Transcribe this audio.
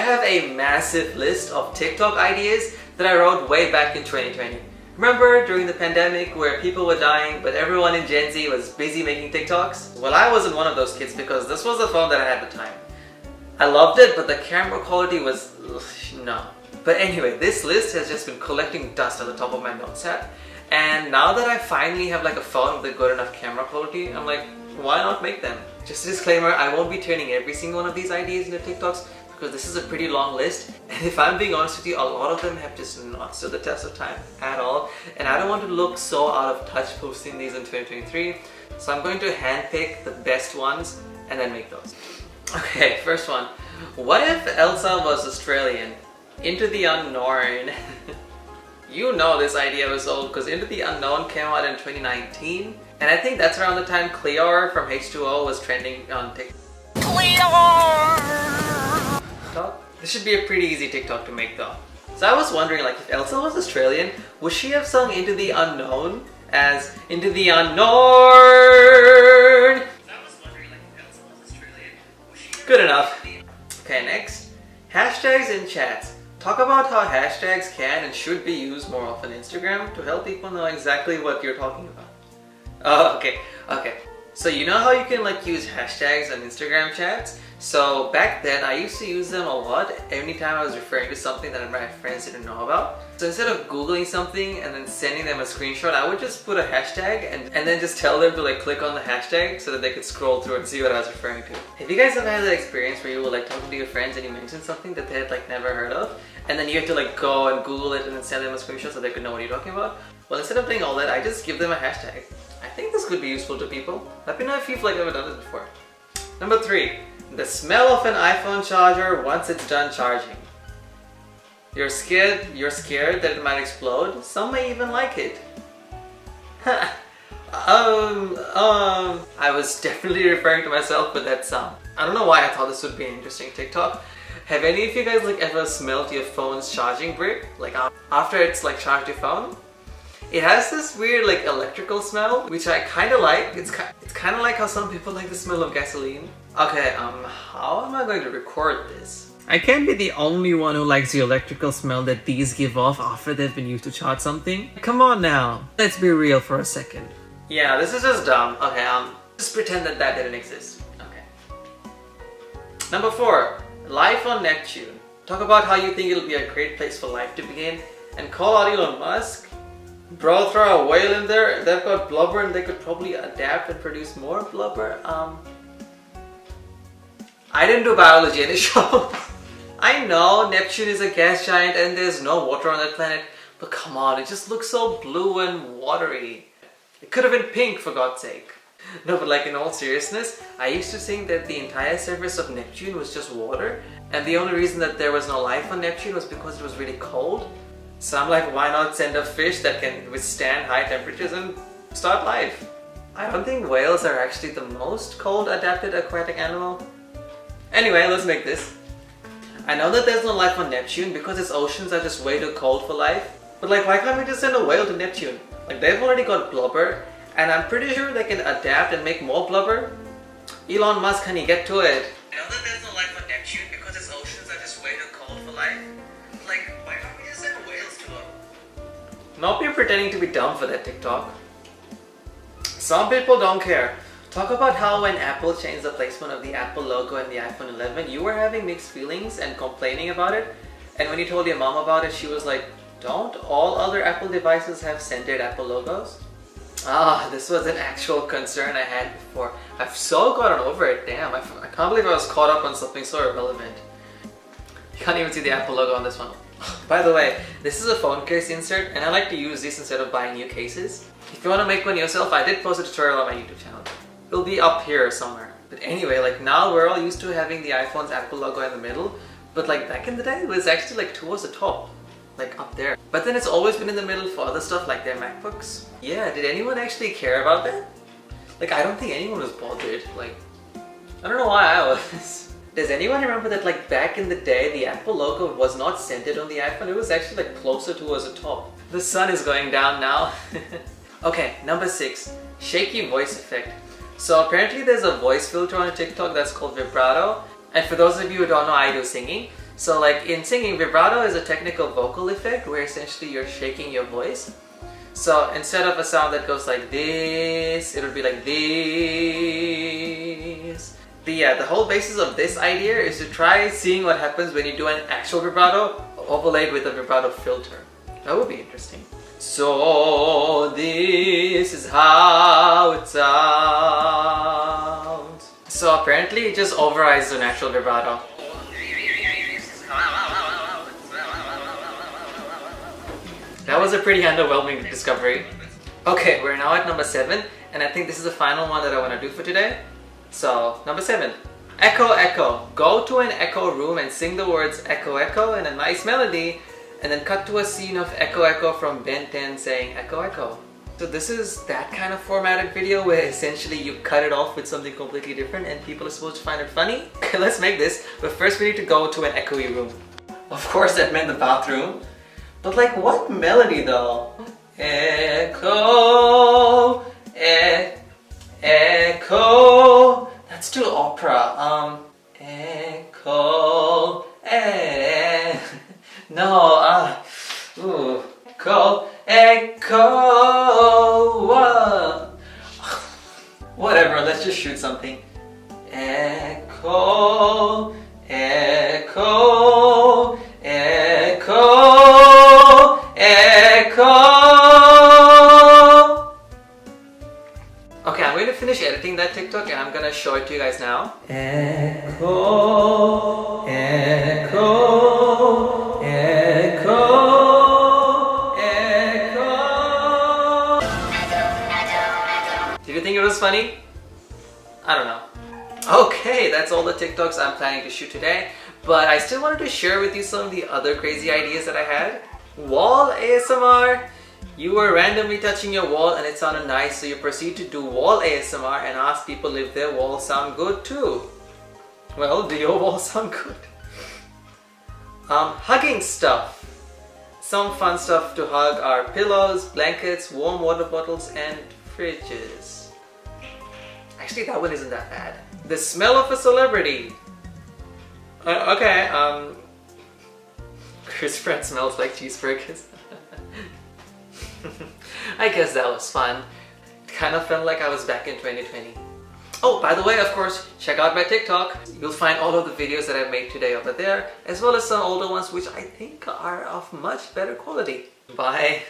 have a massive list of TikTok ideas that I wrote way back in 2020. Remember during the pandemic where people were dying but everyone in Gen Z was busy making TikToks? Well, I wasn't one of those kids because this was the phone that I had at the time. I loved it, but the camera quality was... no. But anyway, this list has just been collecting dust at the top of my notes app. And now that I finally have like a phone with a good enough camera quality, I'm like, why not make them? Just a disclaimer, I won't be turning every single one of these ideas into TikToks because this is a pretty long list. And if I'm being honest with you, a lot of them have just not stood the test of time at all. And I don't want to look so out of touch posting these in 2023. So I'm going to handpick the best ones and then make those. Okay, first one. What if Elsa was Australian? Into the Unknown. You know this idea was old because Into the Unknown came out in 2019. And I think that's around the time Clear from H2O was trending on TikTok. This should be a pretty easy TikTok to make though. So I was wondering, like, if Elsa was Australian, would she have sung Into the Unknown as Into the Unknown? Good enough. Okay, next. Hashtags in chats. Talk about how hashtags can and should be used more often on Instagram to help people know exactly what you're talking about. Oh, okay. So you know how you can like use hashtags on Instagram chats? So back then I used to use them a lot anytime I was referring to something that my friends didn't know about. So instead of Googling something and then sending them a screenshot, I would just put a hashtag and then just tell them to like click on the hashtag so that they could scroll through and see what I was referring to. Have you guys ever had that experience where you were like talking to your friends and you mentioned something that they had like never heard of? And then you had to like go and Google it and then send them a screenshot so they could know what you're talking about? Well, instead of doing all that, I just give them a hashtag. I think this could be useful to people. Let me know if you've like ever done this before. Number 3. The smell of an iPhone charger once it's done charging. You're scared that it might explode. Some may even like it. I was definitely referring to myself with that sound. I don't know why I thought this would be an interesting TikTok. Have any of you guys like ever smelled your phone's charging brick? Like after it's like charged your phone? It has this weird like electrical smell, which I kind of like. It's kind of like how some people like the smell of gasoline. Okay, how am I going to record this? I can't be the only one who likes the electrical smell that these give off after they've been used to charge something. Come on now, let's be real for a second. Yeah, this is just dumb. Okay, just pretend that didn't exist. Okay. Number 4, life on Neptune. Talk about how you think it'll be a great place for life to begin and call out Elon Musk. Bro, throw a whale in there, they've got blubber and they could probably adapt and produce more blubber. I didn't do biology in this show. I know Neptune is a gas giant and there's no water on that planet, but come on, it just looks so blue and watery. It could have been pink for God's sake. No, but like in all seriousness, I used to think that the entire surface of Neptune was just water, and the only reason that there was no life on Neptune was because it was really cold. So I'm like, why not send a fish that can withstand high temperatures and start life? I don't think whales are actually the most cold adapted aquatic animal. Anyway, let's make this. I know that there's no life on Neptune because its oceans are just way too cold for life. But like, why can't we just send a whale to Neptune? Like, they've already got blubber and I'm pretty sure they can adapt and make more blubber. Elon Musk, can you get to it? I know that there's no life on Neptune because its oceans are just way too cold for life. Like, why can't we just send whales to them? Not be pretending to be dumb for that TikTok. Some people don't care. Talk about how when Apple changed the placement of the Apple logo in the iPhone 11, you were having mixed feelings and complaining about it. And when you told your mom about it, she was like, don't all other Apple devices have centered Apple logos? This was an actual concern I had before. I've so gotten over it, damn. I can't believe I was caught up on something so irrelevant. You can't even see the Apple logo on this one. By the way, this is a phone case insert and I like to use these instead of buying new cases. If you want to make one yourself, I did post a tutorial on my YouTube channel. It'll be up here somewhere. But anyway, like now we're all used to having the iPhone's Apple logo in the middle, but like back in the day it was actually like towards the top, like up there. But then it's always been in the middle for other stuff like their MacBooks. Yeah, did anyone actually care about that? Like, I don't think anyone was bothered. Like, I don't know why I was. Does anyone remember that like back in the day the Apple logo was not centered on the iPhone? It was actually like closer towards the top. The sun is going down now. Okay, number 6, shaky voice effect. So apparently there's a voice filter on TikTok that's called vibrato. And for those of you who don't know, I do singing. So like in singing, vibrato is a technical vocal effect where essentially you're shaking your voice. So instead of a sound that goes like this, it'll be like this. But yeah, the whole basis of this idea is to try seeing what happens when you do an actual vibrato overlaid with a vibrato filter. That would be interesting. So this is how it sounds. So apparently it just overrides the natural vibrato. That was a pretty underwhelming discovery. Okay, we're now at number 7, and I think this is the final one that I want to do for today. So, number 7. Echo, echo. Go to an echo room and sing the words echo, echo in a nice melody, and then cut to a scene of echo, echo from Ben 10 saying echo, echo. So this is that kind of formatted video where essentially you cut it off with something completely different and people are supposed to find it funny. Okay, let's make this, but first we need to go to an echoey room. Of course that meant the bathroom. But like, what melody though? Echo, echo. That's too opera. Echo, no, ooh. Echo, echo. Whatever, let's just shoot something. Echo, echo, echo. Echo. Okay, I'm going to finish editing that TikTok and I'm going to show it to you guys now. Echo, echo, echo, echo. Did you think it was funny? I don't know. Okay, that's all the TikToks I'm planning to shoot today, but I still wanted to share with you some of the other crazy ideas that I had. Wall ASMR. You were randomly touching your wall and it sounded nice, so you proceed to do wall ASMR and ask people if their walls sound good too. Well, do your walls sound good? Hugging stuff. Some fun stuff to hug are pillows, blankets, warm water bottles, and fridges. Actually, that one isn't that bad. The smell of a celebrity. Okay, Chris Pratt smells like cheeseburgers. I guess that was fun. It kind of felt like I was back in 2020. Oh, by the way, of course, check out my TikTok. You'll find all of the videos that I've made today over there, as well as some older ones which I think are of much better quality. Bye.